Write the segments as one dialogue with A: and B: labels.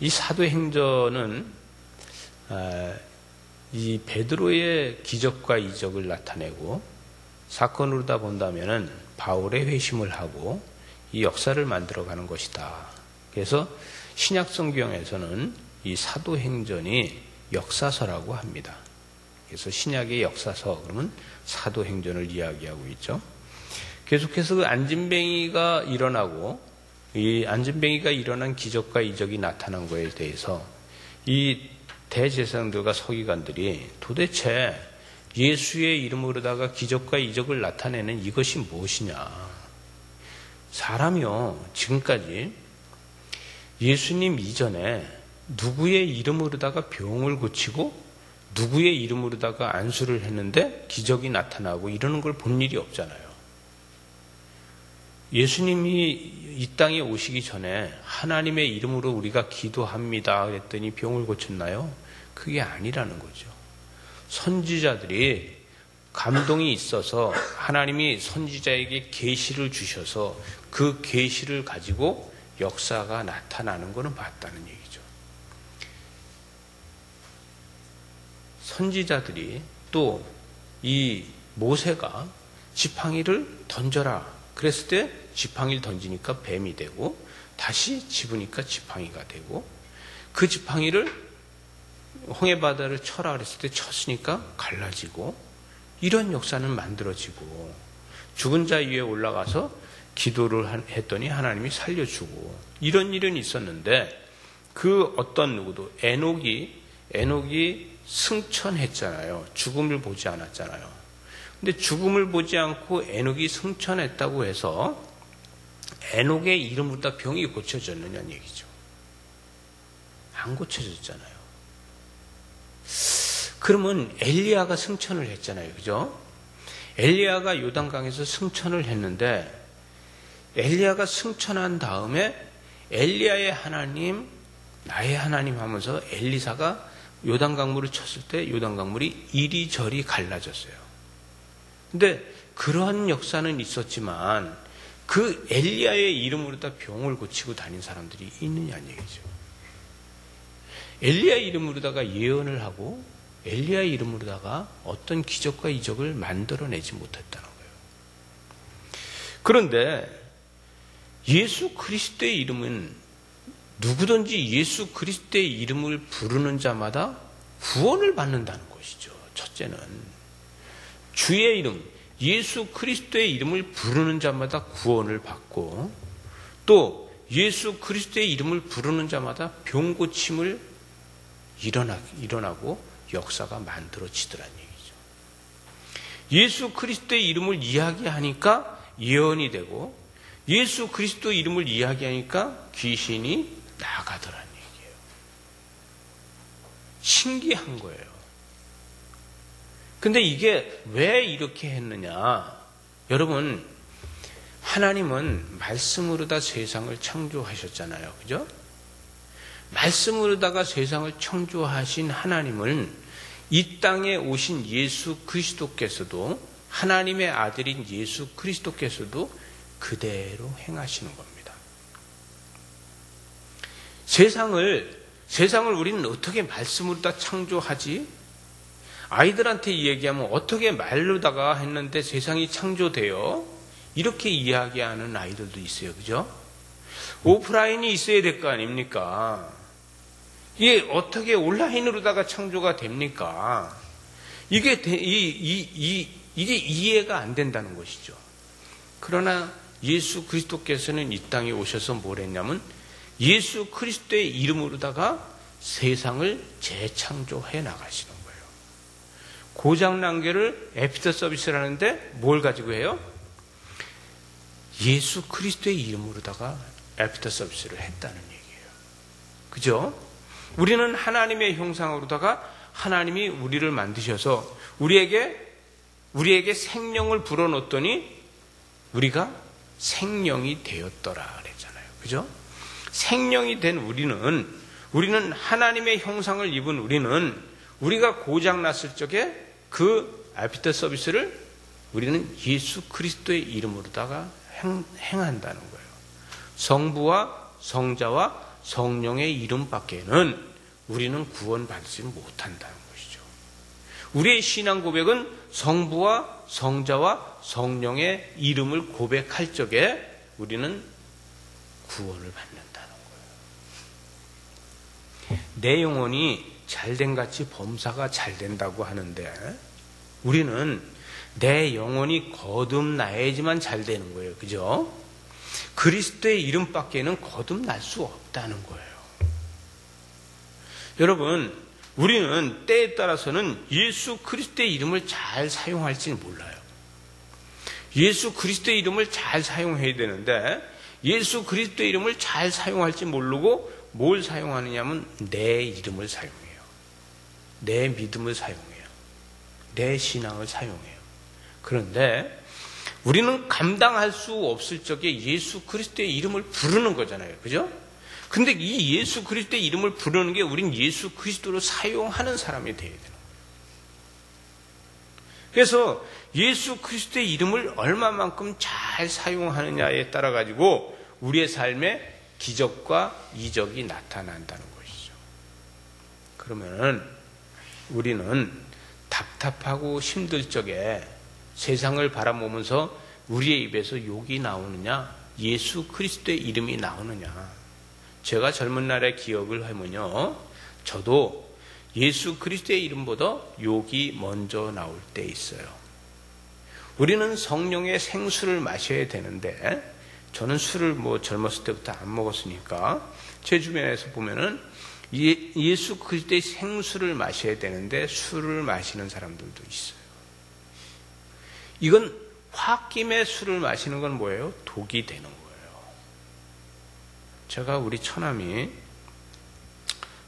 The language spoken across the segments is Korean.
A: 이 사도행전은 이 베드로의 기적과 이적을 나타내고 사건으로다 본다면은 바울의 회심을 하고 이 역사를 만들어가는 것이다. 그래서 신약 성경에서는 이 사도행전이 역사서라고 합니다. 그래서 신약의 역사서 그러면 사도행전을 이야기하고 있죠. 계속해서 그 안진뱅이가 일어나고 이 안진뱅이가 일어난 기적과 이적이 나타난 것에 대해서 이 대제사장들과 서기관들이 도대체 예수의 이름으로다가 기적과 이적을 나타내는 이것이 무엇이냐. 사람이요, 지금까지 예수님 이전에 누구의 이름으로다가 병을 고치고 누구의 이름으로다가 안수를 했는데 기적이 나타나고 이러는 걸 본 일이 없잖아요. 예수님이 이 땅에 오시기 전에 하나님의 이름으로 우리가 기도합니다 그랬더니 병을 고쳤나요? 그게 아니라는 거죠. 선지자들이 감동이 있어서 하나님이 선지자에게 계시를 주셔서 그 계시를 가지고 역사가 나타나는 것은 맞다는 얘기죠. 선지자들이 또 이 모세가 지팡이를 던져라 그랬을 때 지팡이를 던지니까 뱀이 되고 다시 집으니까 지팡이가 되고 그 지팡이를 홍해바다를 쳐라 그랬을 때 쳤으니까 갈라지고 이런 역사는 만들어지고 죽은 자 위에 올라가서 기도를 했더니 하나님이 살려주고 이런 일은 있었는데 그 어떤 누구도 에녹이 승천했잖아요. 죽음을 보지 않았잖아요. 근데 죽음을 보지 않고 에녹이 승천했다고 해서 에녹의 이름으로다 병이 고쳐졌느냐는 얘기죠. 안 고쳐졌잖아요. 그러면 엘리야가 승천을 했잖아요. 그죠? 엘리야가 요단강에서 승천을 했는데 엘리야가 승천한 다음에 엘리야의 하나님, 나의 하나님 하면서 엘리사가 요단강물을 쳤을 때 요단강물이 이리저리 갈라졌어요. 근데 그러한 역사는 있었지만 그 엘리야의 이름으로다 병을 고치고 다닌 사람들이 있느냐는 얘기죠. 엘리야 이름으로다가 예언을 하고 엘리야 이름으로다가 어떤 기적과 이적을 만들어내지 못했다는 거예요. 그런데 예수 그리스도의 이름은 누구든지 예수 그리스도의 이름을 부르는 자마다 구원을 받는다는 것이죠. 첫째는 주의 이름, 예수 그리스도의 이름을 부르는 자마다 구원을 받고 또 예수 그리스도의 이름을 부르는 자마다 병 고침을 일어나고 역사가 만들어지더란 얘기죠. 예수 그리스도의 이름을 이야기하니까 예언이 되고 예수 그리스도 이름을 이야기하니까 귀신이 나가더란 얘기예요. 신기한 거예요. 근데 이게 왜 이렇게 했느냐? 여러분, 하나님은 말씀으로다 세상을 창조하셨잖아요. 그죠? 말씀으로다가 세상을 창조하신 하나님은 이 땅에 오신 예수 그리스도께서도 하나님의 아들인 예수 그리스도께서도 그대로 행하시는 겁니다. 세상을 우리는 어떻게 말씀으로 다 창조하지? 아이들한테 얘기하면 어떻게 말로다가 했는데 세상이 창조돼요? 이렇게 이야기하는 아이들도 있어요. 그죠? 오프라인이 있어야 될 거 아닙니까? 이게 어떻게 온라인으로다가 창조가 됩니까? 이게 이해가 안 된다는 것이죠. 그러나 예수 그리스도께서는 이 땅에 오셔서 뭘 했냐면 예수 그리스도의 이름으로다가 세상을 재창조해 나가시는 거예요. 고장난 게를 애프터 서비스를 하는데 뭘 가지고 해요? 예수 그리스도의 이름으로다가 애프터 서비스를 했다는 얘기예요. 그죠? 우리는 하나님의 형상으로다가 하나님이 우리를 만드셔서 우리에게 생명을 불어넣었더니 우리가 생명이 되었더라 그랬잖아요. 그죠? 생명이 된 우리는 하나님의 형상을 입은 우리가 고장났을 적에 그 애프터 서비스를 우리는 예수 그리스도의 이름으로다가 행한다는 거예요. 성부와 성자와 성령의 이름밖에는 우리는 구원받지 못한다는 것이죠. 우리의 신앙 고백은 성부와 성자와 성령의 이름을 고백할 적에 우리는 구원을 받는다는 거예요. 내 영혼이 잘된 같이 범사가 잘 된다고 하는데 우리는 내 영혼이 거듭나야지만 잘 되는 거예요. 그죠? 그리스도의 이름밖에는 거듭날 수 없다는 거예요. 여러분, 우리는 때에 따라서는 예수 그리스도의 이름을 잘 사용할지는 몰라요. 예수 그리스도의 이름을 잘 사용해야 되는데 예수 그리스도의 이름을 잘 사용할지 모르고 뭘 사용하느냐면 내 이름을 사용해요. 내 믿음을 사용해요. 내 신앙을 사용해요. 그런데 우리는 감당할 수 없을 적에 예수 그리스도의 이름을 부르는 거잖아요. 그죠? 근데 이 예수 그리스도의 이름을 부르는 게 우린 예수 그리스도로 사용하는 사람이 돼야 되는 거예요. 그래서 예수 그리스도의 이름을 얼마만큼 잘 사용하느냐에 따라 가지고 우리의 삶에 기적과 이적이 나타난다는 것이죠. 그러면 우리는 답답하고 힘들 적에 세상을 바라보면서 우리의 입에서 욕이 나오느냐, 예수 그리스도의 이름이 나오느냐. 제가 젊은 날의 기억을 하면요, 저도 예수 그리스도의 이름보다 욕이 먼저 나올 때 있어요. 우리는 성령의 생수를 마셔야 되는데 저는 술을 젊었을 때부터 안 먹었으니까 제 주변에서 보면은 예수 그리스도의 생수를 마셔야 되는데 술을 마시는 사람들도 있어요. 이건 홧김에 술을 마시는 건 뭐예요? 독이 되는 거예요. 제가 우리 처남이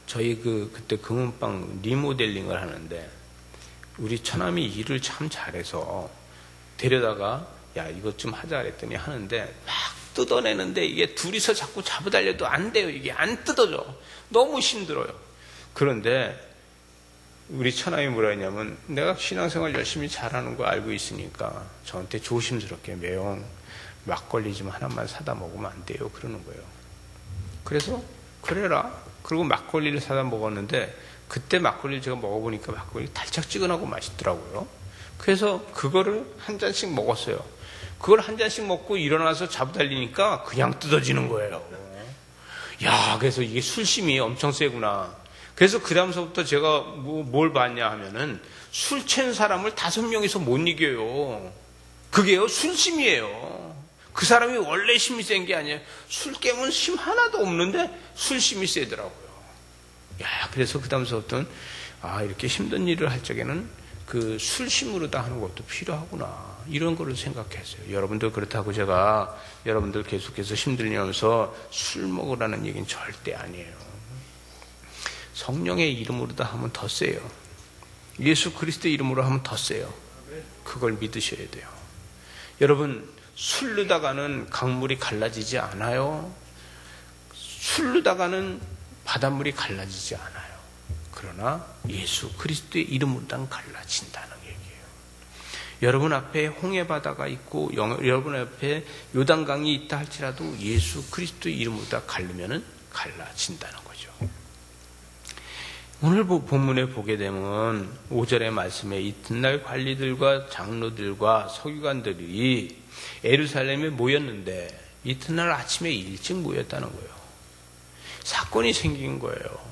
A: 저희 그때 금은방 리모델링을 하는데 우리 처남이 일을 참 잘해서 데려다가 야 이것 좀 하자 그랬더니 하는데 막 뜯어내는데 이게 둘이서 자꾸 잡아달려도 안 돼요. 이게 안 뜯어져. 너무 힘들어요. 그런데 우리 처남이 뭐라 했냐면 내가 신앙생활 열심히 잘하는 거 알고 있으니까 저한테 조심스럽게 매형 막걸리 좀 하나만 사다 먹으면 안 돼요. 그러는 거예요. 그래서 그래라. 그리고 막걸리를 사다 먹었는데 그때 막걸리를 제가 먹어보니까 막걸리 달짝지근하고 맛있더라고요. 그래서 그거를 한 잔씩 먹었어요. 그걸 한 잔씩 먹고 일어나서 잡아달리니까 그냥 뜯어지는 거예요. 야, 그래서 이게 술심이 엄청 세구나. 그래서 그 다음서부터 제가 뭘 봤냐 하면은 술 취한 사람을 5명이서 못 이겨요. 그게요, 술심이에요. 그 사람이 원래 힘이 센 게 아니에요. 술 깨면 힘 하나도 없는데 술심이 세더라고요. 야, 그래서 그 다음서부터는 이렇게 힘든 일을 할 적에는 그 술심으로 다 하는 것도 필요하구나. 이런 거를 생각했어요. 여러분들 그렇다고 제가 여러분들 계속해서 힘들면서 술 먹으라는 얘기는 절대 아니에요. 성령의 이름으로 다 하면 더 세요. 예수 그리스도의 이름으로 하면 더 세요. 그걸 믿으셔야 돼요. 여러분, 술르다가는 강물이 갈라지지 않아요. 술르다가는 바닷물이 갈라지지 않아요. 그러나 예수 그리스도의 이름으로는 갈라진다는 얘기예요. 여러분 앞에 홍해바다가 있고 여러분 앞에 요단강이 있다 할지라도 예수 그리스도의 이름으로 다 갈르면은 갈라진다는 거죠. 오늘 본문에 보게 되면 5절의 말씀에 이튿날 관리들과 장로들과 서기관들이 예루살렘에 모였는데 이튿날 아침에 일찍 모였다는 거예요. 사건이 생긴 거예요.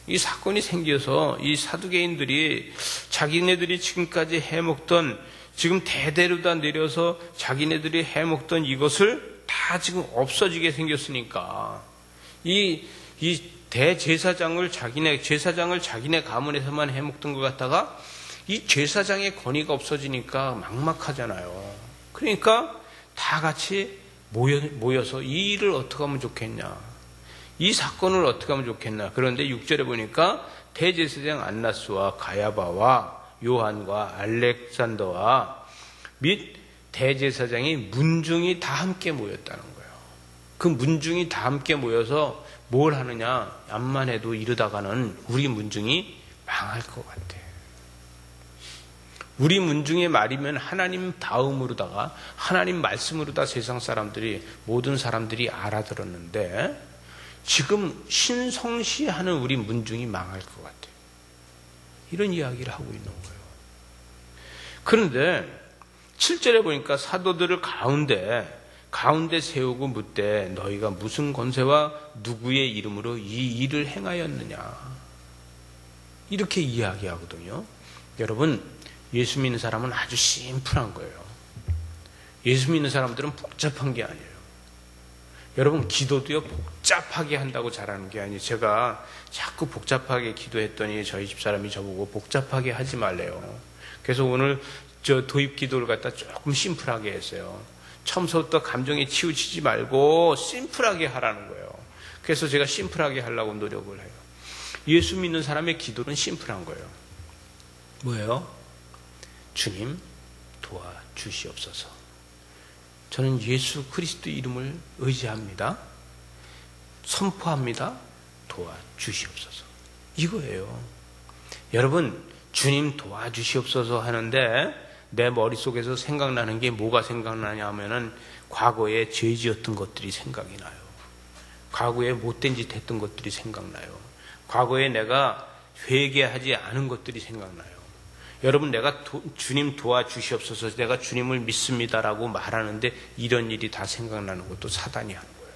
A: 이 사건이 생겨서 이 사두개인들이 자기네들이 지금까지 해먹던, 지금 대대로 다 내려서 자기네들이 해먹던 이것을 다 지금 없어지게 생겼으니까 이 대제사장을 제사장을 자기네 가문에서만 해먹던 것 같다가 이 제사장의 권위가 없어지니까 막막하잖아요. 그러니까 다 같이 모여서 이 일을 어떻게 하면 좋겠냐, 이 사건을 어떻게 하면 좋겠나. 그런데 6절에 보니까 대제사장 안나스와 가야바와 요한과 알렉산더와 및 대제사장이 문중이 다 함께 모였다는 거예요. 그 문중이 다 함께 모여서 뭘 하느냐, 암만 해도 이러다가는 우리 문중이 망할 것 같아. 우리 문중의 말이면 하나님 다음으로다가 하나님 말씀으로다 세상 사람들이, 모든 사람들이 알아들었는데 지금 신성시하는 우리 문중이 망할 것 같아요. 이런 이야기를 하고 있는 거예요. 그런데 7절에 보니까 사도들을 가운데 세우고 묻되 너희가 무슨 권세와 누구의 이름으로 이 일을 행하였느냐, 이렇게 이야기하거든요. 여러분, 예수 믿는 사람은 아주 심플한 거예요. 예수 믿는 사람들은 복잡한 게 아니에요. 여러분, 기도도요, 복잡하게 한다고 잘하는 게 아니에요. 제가 자꾸 복잡하게 기도했더니 저희 집사람이 저보고 복잡하게 하지 말래요. 그래서 오늘 저 도입 기도를 갖다 조금 심플하게 했어요. 처음부터 감정에 치우치지 말고 심플하게 하라는 거예요. 그래서 제가 심플하게 하려고 노력을 해요. 예수 믿는 사람의 기도는 심플한 거예요. 뭐예요? 주님, 도와주시옵소서. 저는 예수 그리스도 이름을 의지합니다. 선포합니다. 도와주시옵소서. 이거예요. 여러분, 주님 도와주시옵소서 하는데 내 머릿속에서 생각나는 게 뭐가 생각나냐 하면은 과거에 죄 지었던 것들이 생각이 나요. 과거에 못된 짓 했던 것들이 생각나요. 과거에 내가 회개하지 않은 것들이 생각나요. 여러분, 내가 주님 도와주시옵소서, 내가 주님을 믿습니다라고 말하는데 이런 일이 다 생각나는 것도 사단이 하는 거예요.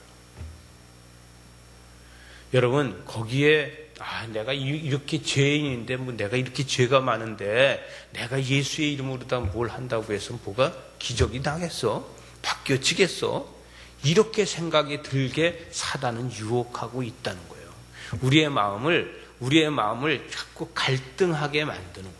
A: 여러분, 거기에 내가 이렇게 죄인인데 내가 이렇게 죄가 많은데 내가 예수의 이름으로 다 뭘 한다고 해서 뭐가 기적이 나겠어? 바뀌어지겠어? 이렇게 생각이 들게 사단은 유혹하고 있다는 거예요. 우리의 마음을 자꾸 갈등하게 만드는 거예요.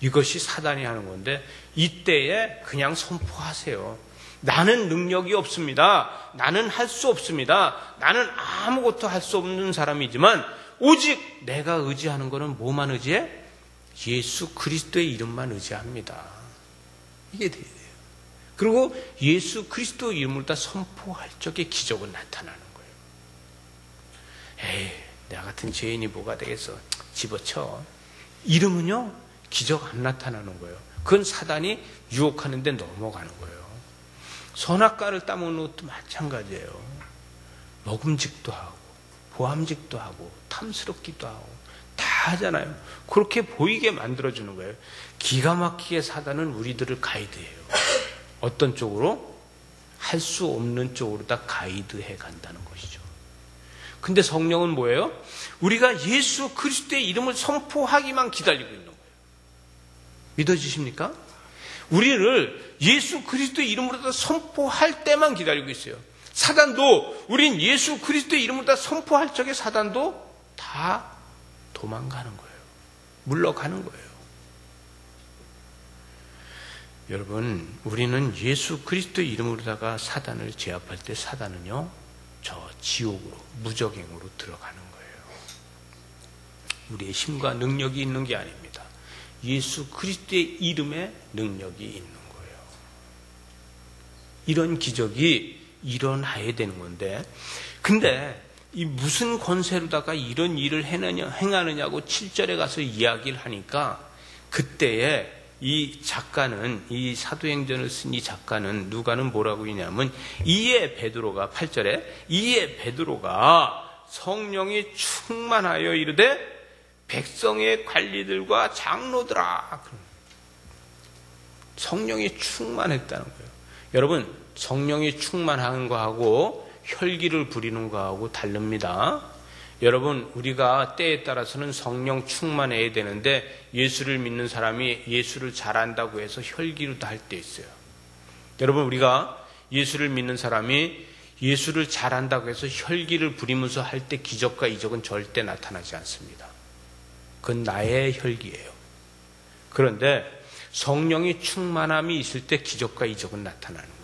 A: 이것이 사단이 하는 건데 이때에 그냥 선포하세요. 나는 능력이 없습니다. 나는 할 수 없습니다. 나는 아무것도 할 수 없는 사람이지만 오직 내가 의지하는 것은 뭐만 의지해? 예수 그리스도의 이름만 의지합니다. 이게 돼야 돼요. 그리고 예수 그리스도 이름을 다 선포할 적에 기적은 나타나는 거예요. 에이, 나 같은 죄인이 뭐가 되겠어? 집어쳐. 이름은요, 기적 안 나타나는 거예요. 그건 사단이 유혹하는데 넘어가는 거예요. 선악과를 따먹는 것도 마찬가지예요. 먹음직도 하고 보암직도 하고 탐스럽기도 하고 다 하잖아요. 그렇게 보이게 만들어주는 거예요. 기가 막히게 사단은 우리들을 가이드해요. 어떤 쪽으로? 할 수 없는 쪽으로 다 가이드해 간다는 것이죠. 근데 성령은 뭐예요? 우리가 예수 그리스도의 이름을 선포하기만 기다리고 있는 거예요. 믿어지십니까? 우리를 예수 그리스도의 이름으로 다 선포할 때만 기다리고 있어요. 사단도 우린 예수 그리스도의 이름으로 다 선포할 적에 사단도 다 도망가는 거예요. 물러가는 거예요. 여러분, 우리는 예수 그리스도의 이름으로다가 사단을 제압할 때 사단은요, 저 지옥으로, 무적행으로 들어가는 거예요. 우리의 힘과 능력이 있는 게 아닙니다. 예수 그리스도의 이름에 능력이 있는 거예요. 이런 기적이 일어나야 되는 건데, 근데 이 무슨 권세로다가 이런 일을 행하느냐고 7절에 가서 이야기를 하니까 그때에 이 작가는, 이 사도행전을 쓴 이 작가는, 누가는 뭐라고 했냐면, 이에 베드로가, 8절에 이에 베드로가 성령이 충만하여 이르되 백성의 관리들과 장로들아. 성령이 충만했다는 거예요. 여러분, 성령이 충만한 거하고 혈기를 부리는 거하고 다릅니다. 여러분, 우리가 때에 따라서는 성령 충만해야 되는데 예수를 믿는 사람이 예수를 잘한다고 해서 혈기로도 할 때 있어요. 여러분, 우리가 예수를 믿는 사람이 예수를 잘한다고 해서 혈기를 부리면서 할 때 기적과 이적은 절대 나타나지 않습니다. 그건 나의 혈기예요. 그런데 성령이 충만함이 있을 때 기적과 이적은 나타나는 거예요.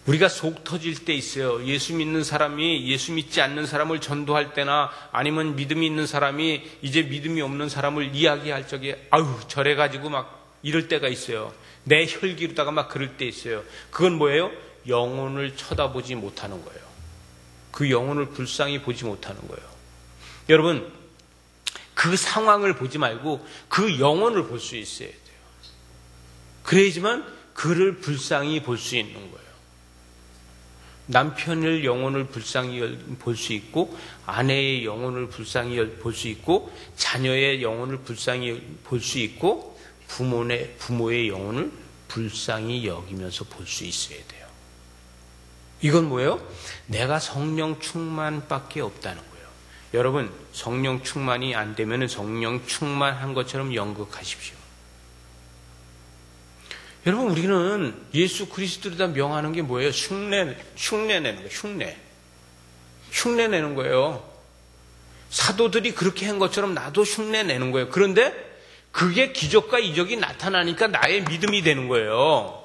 A: 우리가 속 터질 때 있어요. 예수 믿는 사람이 예수 믿지 않는 사람을 전도할 때나 아니면 믿음이 있는 사람이 이제 믿음이 없는 사람을 이야기할 적에 아유 저래가지고 막 이럴 때가 있어요. 내 혈기로다가 막 그럴 때 있어요. 그건 뭐예요? 영혼을 쳐다보지 못하는 거예요. 그 영혼을 불쌍히 보지 못하는 거예요. 여러분, 그 상황을 보지 말고 그 영혼을 볼 수 있어야 돼요. 그래야지만 그를 불쌍히 볼 수 있는 거예요. 남편의 영혼을 불쌍히 볼 수 있고, 아내의 영혼을 불쌍히 볼 수 있고, 자녀의 영혼을 불쌍히 볼 수 있고, 부모의 영혼을 불쌍히 여기면서 볼 수 있어야 돼요. 이건 뭐예요? 내가 성령 충만밖에 없다는 거예요. 여러분, 성령 충만이 안 되면 성령 충만한 것처럼 연극하십시오. 여러분, 우리는 예수 그리스도를 명하는 게 뭐예요? 흉내 내는 거예요. 흉내 내는 거예요. 사도들이 그렇게 한 것처럼 나도 흉내 내는 거예요. 그런데 그게 기적과 이적이 나타나니까 나의 믿음이 되는 거예요.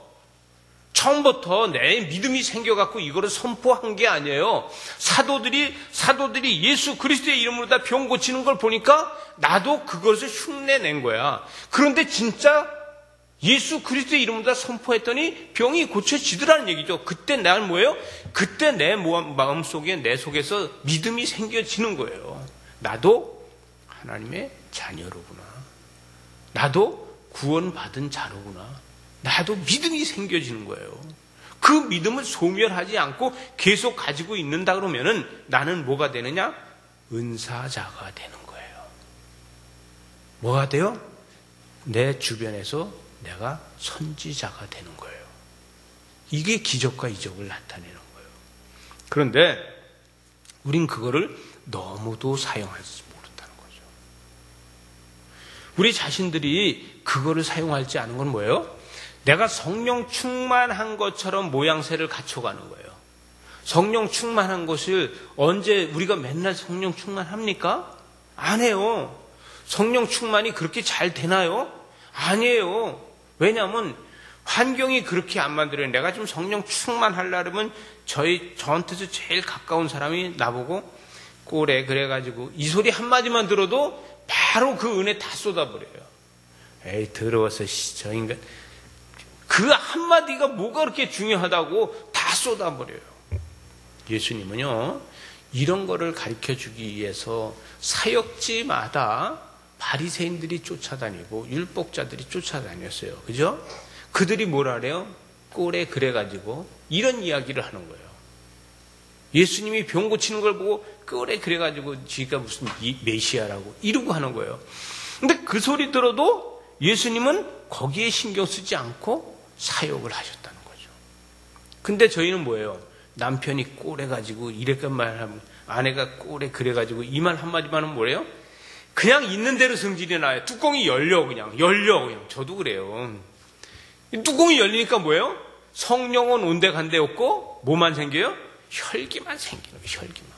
A: 처음부터 내 믿음이 생겨갖고 이거를 선포한 게 아니에요. 사도들이 예수 그리스도의 이름으로 다 병 고치는 걸 보니까 나도 그것을 흉내낸 거야. 그런데 진짜 예수 그리스도의 이름으로 다 선포했더니 병이 고쳐지더라는 얘기죠. 그때 나는 뭐예요? 그때 내 마음속에, 내 속에서 믿음이 생겨지는 거예요. 나도 하나님의 자녀로구나. 나도 구원받은 자로구나. 나도 믿음이 생겨지는 거예요. 그 믿음을 소멸하지 않고 계속 가지고 있는다 그러면은 나는 뭐가 되느냐? 은사자가 되는 거예요. 뭐가 돼요? 내 주변에서 내가 선지자가 되는 거예요. 이게 기적과 이적을 나타내는 거예요. 그런데 우린 그거를 너무도 사용하지 못한다는 거죠. 우리 자신들이 그거를 사용하지 않은 건 뭐예요? 내가 성령 충만한 것처럼 모양새를 갖춰가는 거예요. 성령 충만한 것을 언제 우리가 맨날 성령 충만합니까? 안 해요. 성령 충만이 그렇게 잘 되나요? 아니에요. 왜냐하면 환경이 그렇게 안 만들어요. 내가 좀 성령 충만하려면 저한테서 제일 가까운 사람이 나보고 꼬래 그래가지고 이 소리 한마디만 들어도 바로 그 은혜 다 쏟아버려요. 에이 더러워서 저 인간. 그 한마디가 뭐가 그렇게 중요하다고 다 쏟아버려요. 예수님은요, 이런 거를 가르쳐 주기 위해서 사역지마다 바리새인들이 쫓아다니고 율법자들이 쫓아다녔어요. 그죠? 그들이 뭐라 그래요? 꼴에 그래가지고 이런 이야기를 하는 거예요. 예수님이 병 고치는 걸 보고 꼴에 그래가지고 지가 무슨 메시아라고 이러고 하는 거예요. 근데 그 소리 들어도 예수님은 거기에 신경 쓰지 않고 사역을 하셨다는 거죠. 근데 저희는 뭐예요? 남편이 꼴해가지고 이랬단 말하면 아내가 꼴에 그래가지고 이 말 한마디만 하면 뭐래요? 그냥 있는 대로 성질이 나요. 뚜껑이 열려 그냥. 저도 그래요. 뚜껑이 열리니까 뭐예요? 성령은 온데간데 없고 뭐만 생겨요? 혈기만 생기는 거예요. 혈기만.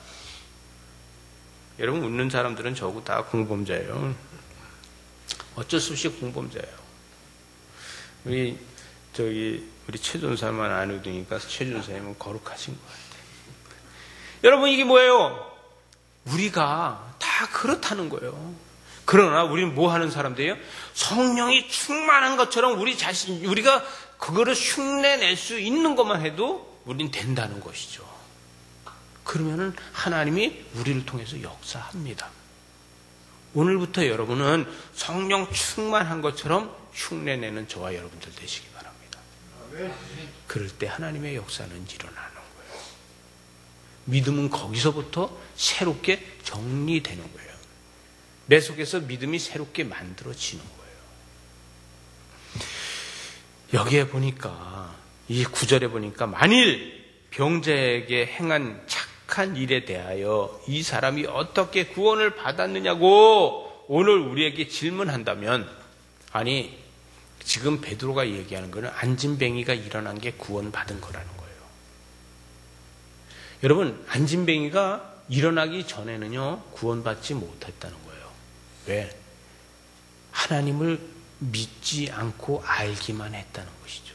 A: 여러분 웃는 사람들은 저하고 다 공범자예요. 어쩔 수 없이 공범자예요. 우리 최 전사만 안 얻으니까 최 전사님은 거룩하신 것 같아요. 여러분 이게 뭐예요? 우리가 다 그렇다는 거예요. 그러나 우리는 뭐 하는 사람들이에요? 성령이 충만한 것처럼 우리가 그거를 흉내낼 수 있는 것만 해도 우린 된다는 것이죠. 그러면은 하나님이 우리를 통해서 역사합니다. 오늘부터 여러분은 성령 충만한 것처럼 흉내내는 저와 여러분들 되시기 바랍니다. 그럴 때 하나님의 역사는 일어나는 거예요. 믿음은 거기서부터 새롭게 정리되는 거예요. 내 속에서 믿음이 새롭게 만들어지는 거예요. 여기에 보니까 이 9절에 보니까 만일 병자에게 행한 착한 일에 대하여 이 사람이 어떻게 구원을 받았느냐고 오늘 우리에게 질문한다면 아니 지금 베드로가 얘기하는 것은 안진뱅이가 일어난 게 구원받은 거라는 거예요. 여러분 안진뱅이가 일어나기 전에는요 구원받지 못했다는 거예요. 왜? 하나님을 믿지 않고 알기만 했다는 것이죠.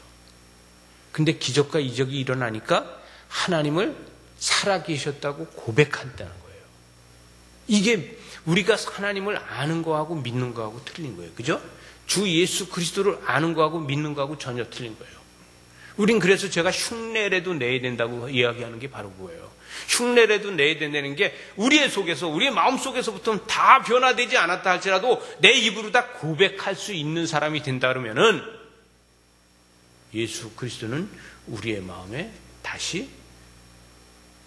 A: 근데 기적과 이적이 일어나니까 하나님을 살아계셨다고 고백한다는 거예요. 이게 우리가 하나님을 아는 거하고 믿는 거하고 틀린 거예요. 그죠? 주 예수 그리스도를 아는 거하고 믿는 거하고 전혀 틀린 거예요. 우린 그래서 제가 흉내라도 내야 된다고 이야기하는 게 바로 그거예요. 흉내라도 내야 된다는 게 우리의 속에서, 우리의 마음 속에서부터는 다 변화되지 않았다 할지라도 내 입으로 다 고백할 수 있는 사람이 된다 그러면은 예수 그리스도는 우리의 마음에 다시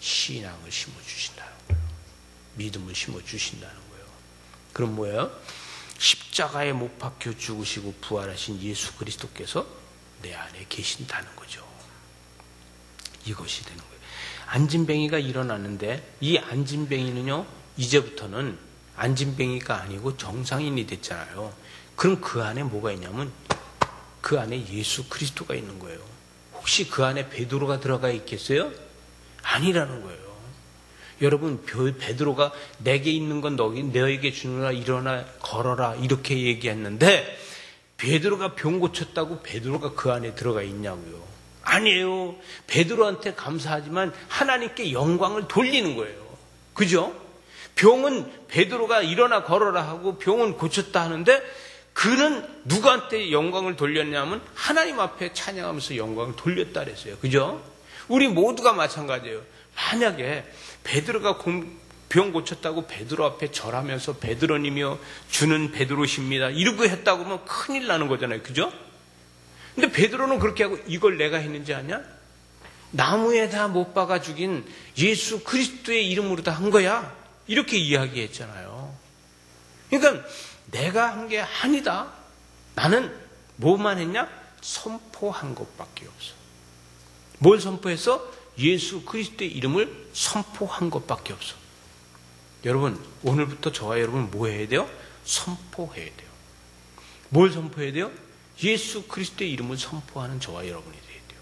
A: 신앙을 심어주신다는 거예요. 믿음을 심어주신다는 거예요. 그럼 뭐예요? 십자가에 못 박혀 죽으시고 부활하신 예수 그리스도께서 내 안에 계신다는 거죠. 이것이 되는 거예요. 안진뱅이가 일어났는데 이 안진뱅이는요, 이제부터는 안진뱅이가 아니고 정상인이 됐잖아요. 그럼 그 안에 뭐가 있냐면 그 안에 예수 그리스도가 있는 거예요. 혹시 그 안에 베드로가 들어가 있겠어요? 아니라는 거예요. 여러분, 베드로가 내게 있는 건 너에게 주느라 일어나 걸어라 이렇게 얘기했는데 베드로가 병 고쳤다고 베드로가 그 안에 들어가 있냐고요. 아니에요. 베드로한테 감사하지만 하나님께 영광을 돌리는 거예요. 그죠? 병은 베드로가 일어나 걸어라 하고 병은 고쳤다 하는데 그는 누구한테 영광을 돌렸냐면 하나님 앞에 찬양하면서 영광을 돌렸다 그랬어요. 그죠? 우리 모두가 마찬가지예요. 만약에 베드로가 병 고쳤다고 베드로 앞에 절하면서 베드로님이여 주는 베드로십니다 이러고 했다고 하면 큰일 나는 거잖아요. 그죠? 근데 베드로는 그렇게 하고 이걸 내가 했는지 아냐? 나무에다 못 박아 죽인 예수 그리스도의 이름으로 다 한 거야. 이렇게 이야기했잖아요. 그러니까 내가 한 게 아니다. 나는 뭐만 했냐? 선포한 것밖에 없어. 뭘 선포했어? 예수 그리스도의 이름을 선포한 것밖에 없어. 여러분, 오늘부터 저와 여러분 뭐 해야 돼요? 선포해야 돼요. 뭘 선포해야 돼요? 예수 그리스도의 이름을 선포하는 저와 여러분이 돼야 돼요.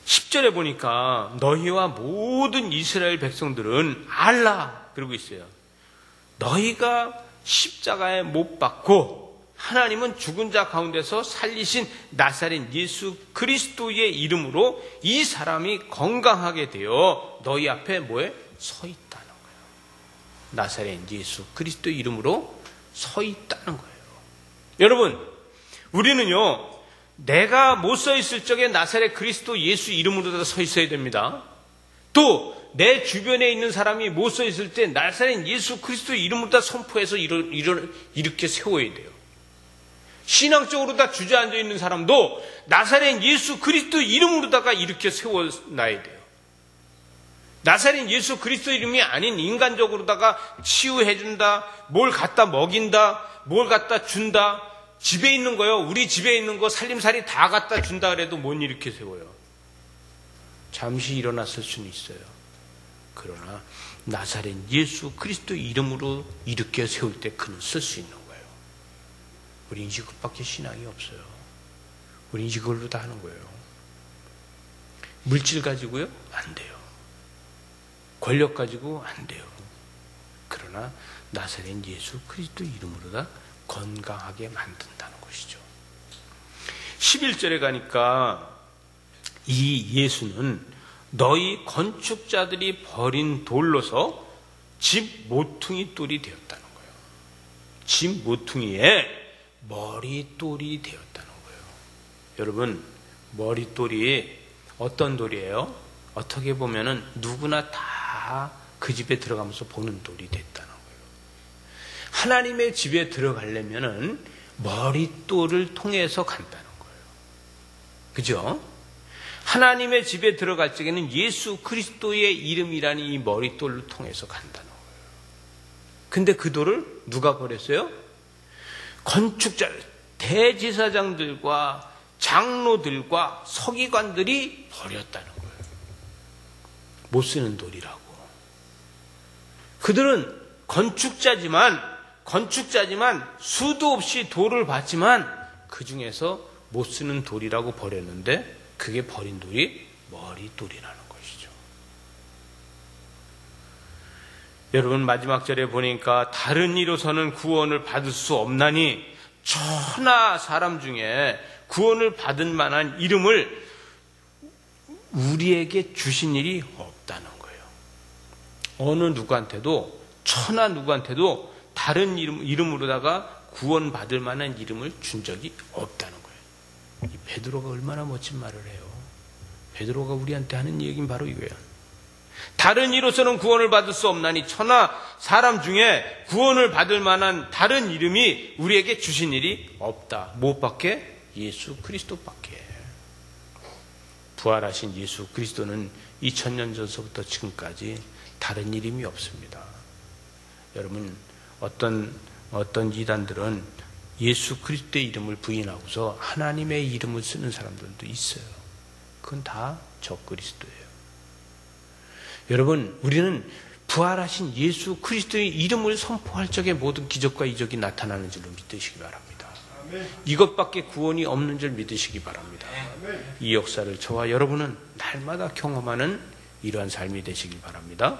A: 10절에 보니까 너희와 모든 이스라엘 백성들은 알라 그러고 있어요. 너희가 십자가에 못 박고 하나님은 죽은 자 가운데서 살리신 나사렛 예수 그리스도의 이름으로 이 사람이 건강하게 되어 너희 앞에 뭐에? 서 있다는 거예요. 나사렛 예수 그리스도의 이름으로 서 있다는 거예요. 여러분, 우리는요, 내가 못 서 있을 적에 나사렛 그리스도 예수 이름으로 서 있어야 됩니다. 또 내 주변에 있는 사람이 못 서 있을 때 나사렛 예수 그리스도 이름으로 다 선포해서 이렇게 세워야 돼요. 신앙적으로 다 주저앉아 있는 사람도 나사렛 예수 그리스도 이름으로다가 이렇게 세워놔야 돼요. 나사렛 예수 그리스도 이름이 아닌 인간적으로다가 치유해준다, 뭘 갖다 먹인다, 뭘 갖다 준다, 집에 있는 거요. 우리 집에 있는 거 살림살이 다 갖다 준다 그래도 못 이렇게 세워요. 잠시 일어났을 수는 있어요. 그러나 나사렛 예수 그리스도 이름으로 이렇게 세울 때 그는 쓸 수 있는 거예요. 우린 이것밖에 신앙이 없어요. 우린 이걸로 다 하는 거예요. 물질 가지고요? 안 돼요. 권력 가지고 안 돼요. 그러나 나사렛 예수 그리스도 이름으로 다 건강하게 만든다는 것이죠. 11절에 가니까 이 예수는 너희 건축자들이 버린 돌로서 집 모퉁이 돌이 되었다는 거예요. 집 모퉁이에 머릿돌이 되었다는 거예요. 여러분, 머릿돌이 어떤 돌이에요? 어떻게 보면은 누구나 다 그 집에 들어가면서 보는 돌이 됐다는 거예요. 하나님의 집에 들어가려면은 머릿돌을 통해서 간다는 거예요. 그죠? 하나님의 집에 들어갈 적에는 예수 그리스도의 이름이라는 이 머릿돌을 통해서 간다는 거예요. 근데 그 돌을 누가 버렸어요? 건축자, 대제사장들과 장로들과 서기관들이 버렸다는 거예요. 못 쓰는 돌이라고. 그들은 건축자지만 수도 없이 돌을 봤지만 그 중에서 못 쓰는 돌이라고 버렸는데 그게 버린 돌이 머릿돌이라는 것이죠. 여러분, 마지막 절에 보니까 다른 이로서는 구원을 받을 수 없나니 천하 사람 중에 구원을 받을 만한 이름을 우리에게 주신 일이 없다는 거예요. 어느 누구한테도, 천하 누구한테도 다른 이름으로다가 구원받을 만한 이름을 준 적이 없다는 거예요. 이 베드로가 얼마나 멋진 말을 해요. 베드로가 우리한테 하는 얘기는 바로 이거예요. 다른 이로서는 구원을 받을 수 없나니 천하 사람 중에 구원을 받을 만한 다른 이름이 우리에게 주신 일이 없다. 무엇밖에? 예수 그리스도밖에. 부활하신 예수 그리스도는 2000년 전서부터 지금까지 다른 이름이 없습니다. 여러분, 어떤 이단들은 예수 그리스도의 이름을 부인하고서 하나님의 이름을 쓰는 사람들도 있어요. 그건 다 적그리스도예요. 여러분, 우리는 부활하신 예수 그리스도의 이름을 선포할 적에 모든 기적과 이적이 나타나는 줄로 믿으시기 바랍니다. 이것밖에 구원이 없는 줄 믿으시기 바랍니다. 이 역사를 저와 여러분은 날마다 경험하는 이러한 삶이 되시길 바랍니다.